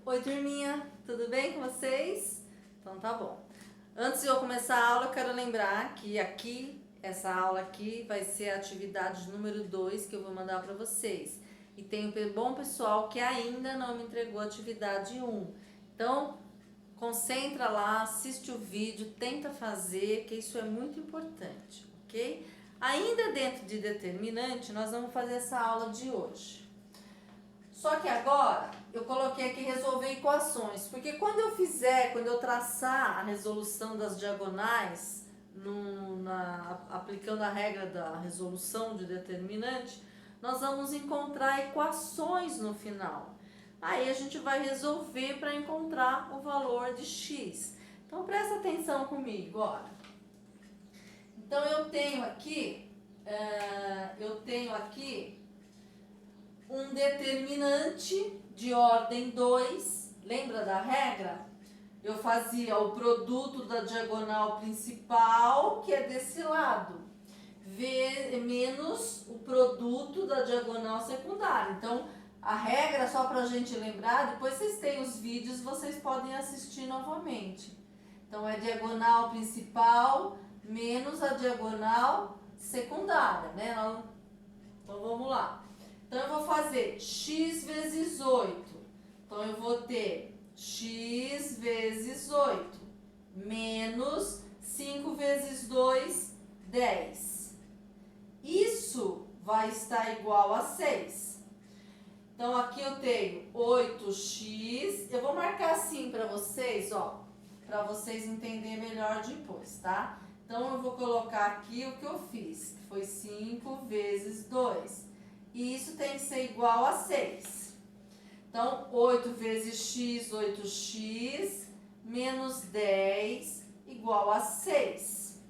Oi, turminha, tudo bem com vocês? Então tá bom. Antes de eu começar a aula, eu quero lembrar que essa aula aqui vai ser a atividade número 2 que eu vou mandar para vocês. E tem um bom pessoal que ainda não me entregou a atividade 1. Então, concentra lá, assiste o vídeo, tenta fazer, que isso é muito importante, ok? Ainda dentro de determinante, nós vamos fazer essa aula de hoje. Só que agora eu coloquei aqui resolver equações, porque quando eu traçar a resolução das diagonais, aplicando a regra da resolução de determinante, nós vamos encontrar equações no final. Aí a gente vai resolver para encontrar o valor de x. Então presta atenção comigo, olha. Então eu tenho aqui um determinante de ordem 2, lembra da regra? Eu fazia o produto da diagonal principal, que é desse lado, menos o produto da diagonal secundária. Então, a regra, só para a gente lembrar, depois vocês têm os vídeos, vocês podem assistir novamente. Então, é diagonal principal menos a diagonal secundária, né? Então, vamos lá. Então, eu vou fazer x vezes 8. Então, eu vou ter x vezes 8 menos 5 vezes 2, 10. Isso vai estar igual a 6. Então, aqui eu tenho 8x. Eu vou marcar assim para vocês, ó, para vocês entenderem melhor depois, tá? Então, eu vou colocar aqui o que eu fiz, que foi 5 vezes 2. E isso tem que ser igual a 6. Então, 8 vezes x, 8x, menos 10, igual a 6.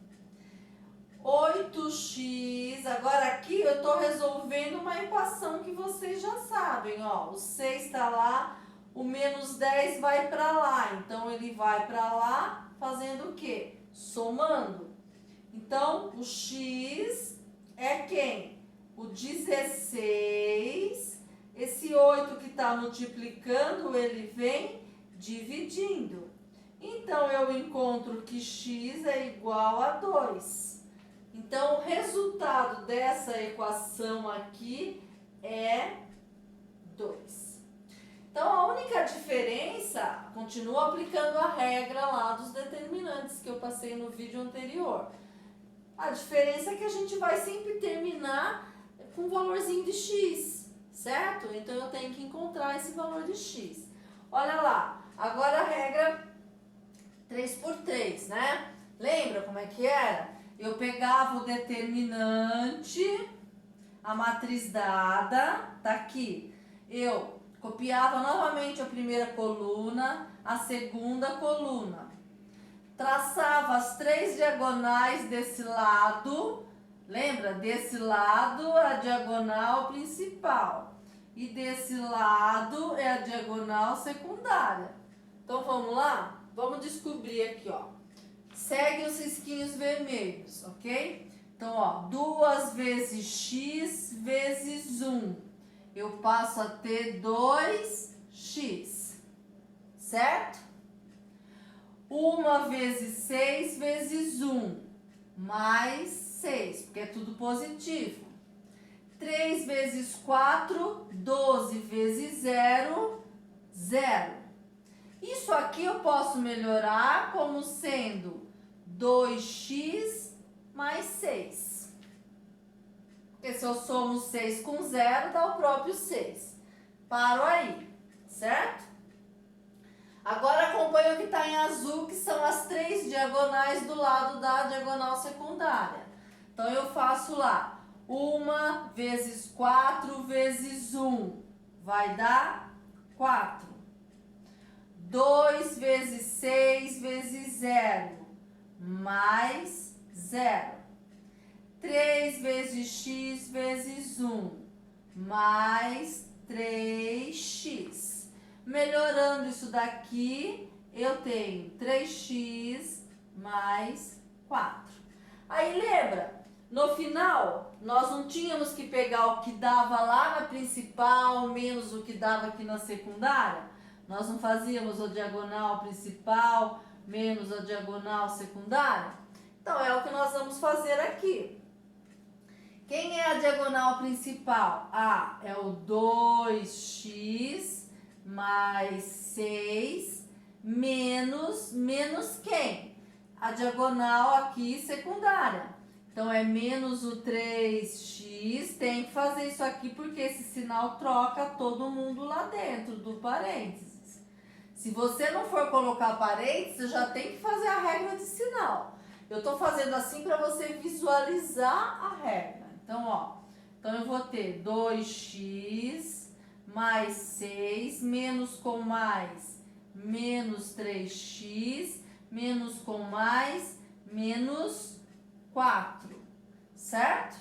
8x, agora aqui eu estou resolvendo uma equação que vocês já sabem, ó. O 6 está lá, o menos 10 vai para lá. Então, ele vai para lá fazendo o quê? Somando. Então, o x é quem? O 16, esse 8 que está multiplicando, ele vem dividindo. Então, eu encontro que x é igual a 2. Então, o resultado dessa equação aqui é 2. Então, a única diferença, continuo aplicando a regra lá dos determinantes que eu passei no vídeo anterior. A diferença é que a gente vai sempre terminar com um valorzinho de x, certo? Então, eu tenho que encontrar esse valor de x. Olha lá, agora a regra 3 por 3, né? Lembra como é que era? Eu pegava o determinante, a matriz dada, tá aqui. Eu copiava novamente a primeira coluna, a segunda coluna. Traçava as 3 diagonais desse lado. Lembra? Desse lado a diagonal principal e desse lado é a diagonal secundária. Então vamos lá? Vamos descobrir aqui, ó. Segue os risquinhos vermelhos, ok? Então, ó, 2 vezes x vezes 1. Eu passo a ter 2x, certo? 1 vezes 6 vezes 1, mais 6, porque é tudo positivo. 3 vezes 4, 12 vezes 0, 0. Isso aqui eu posso melhorar como sendo 2x mais 6. Porque se eu somo 6 com 0, dá o próprio 6. Paro aí, certo? Agora acompanha o que está em azul, que são as 3 diagonais do lado da diagonal secundária. Então, eu faço lá 1 vezes 4 vezes 1, vai dar 4. 2 vezes 6 vezes 0, mais 0. 3 vezes x vezes 1, mais 3x. Melhorando isso daqui, eu tenho 3x mais 4. Aí lembra, no final, nós não tínhamos que pegar o que dava lá na principal menos o que dava aqui na secundária? Nós não fazíamos a diagonal principal menos a diagonal secundária? Então, é o que nós vamos fazer aqui. Quem é a diagonal principal? É o 2x mais 6 menos quem? A diagonal aqui secundária. Então, é menos o 3x, tem que fazer isso aqui porque esse sinal troca todo mundo lá dentro do parênteses. Se você não for colocar parênteses, você já tem que fazer a regra de sinal. Eu estou fazendo assim para você visualizar a regra. Então, então eu vou ter 2x mais 6, menos com mais, menos 3x, menos com mais, menos 4, certo?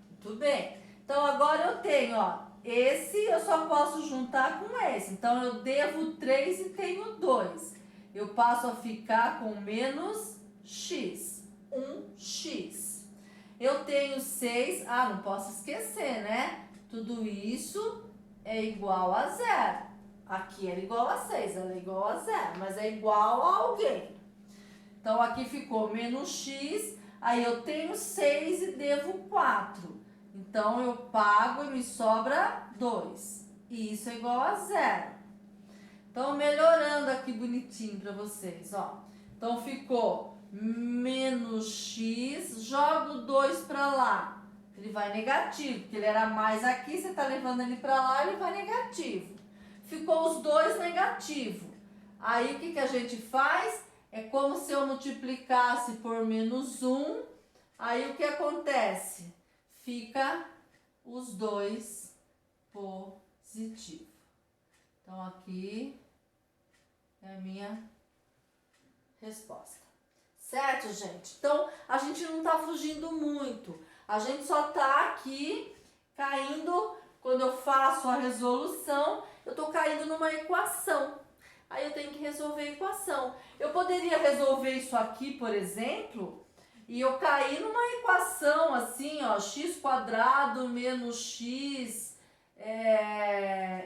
Muito bem. Então, agora eu tenho, esse eu só posso juntar com esse. Então, eu devo 3 e tenho 2. Eu passo a ficar com menos x, 1x. Eu tenho 6, não posso esquecer, né? Tudo isso é igual a 0. Aqui era igual a 6, ela é igual a 0, mas é igual a alguém. Então, aqui ficou menos x, aí eu tenho 6 e devo 4. Então, eu pago e me sobra 2. E isso é igual a 0. Então, melhorando aqui bonitinho para vocês, Então, ficou menos x, jogo 2 para lá. Ele vai negativo, porque ele era mais aqui, você está levando ele para lá, ele vai negativo. Ficou os dois negativo. Aí, o que a gente faz? É como se eu multiplicasse por menos 1. Aí, o que acontece? Fica os dois positivo. Então, aqui é a minha resposta. Certo, gente? Então, a gente não tá fugindo muito. A gente só tá aqui caindo, quando eu faço a resolução, eu tô caindo numa equação. Aí eu tenho que resolver a equação. Eu poderia resolver isso aqui, por exemplo, e eu cair numa equação assim, x² menos x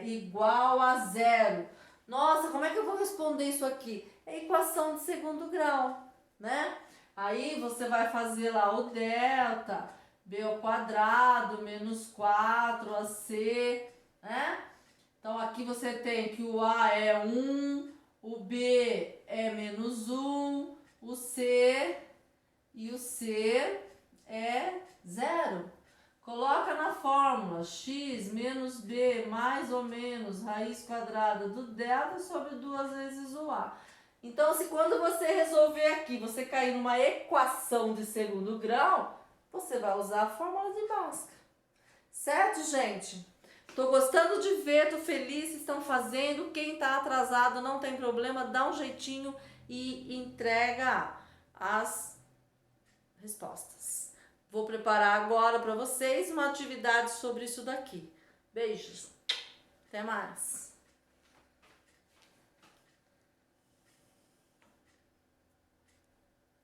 igual a 0. Nossa, como é que eu vou responder isso aqui? É equação de segundo grau, né? Aí você vai fazer lá o delta, b² menos 4ac, né? Então, aqui você tem que o A é 1, o B é menos 1, o C é 0. Coloca na fórmula x menos b mais ou menos raiz quadrada do delta sobre 2 vezes o A. Então, se quando você resolver aqui, você cair numa equação de segundo grau, você vai usar a fórmula de Bhaskara. Certo, gente? Tô gostando de ver, tô feliz, estão fazendo. Quem tá atrasado não tem problema, dá um jeitinho e entrega as respostas. Vou preparar agora para vocês uma atividade sobre isso daqui. Beijos. Até mais.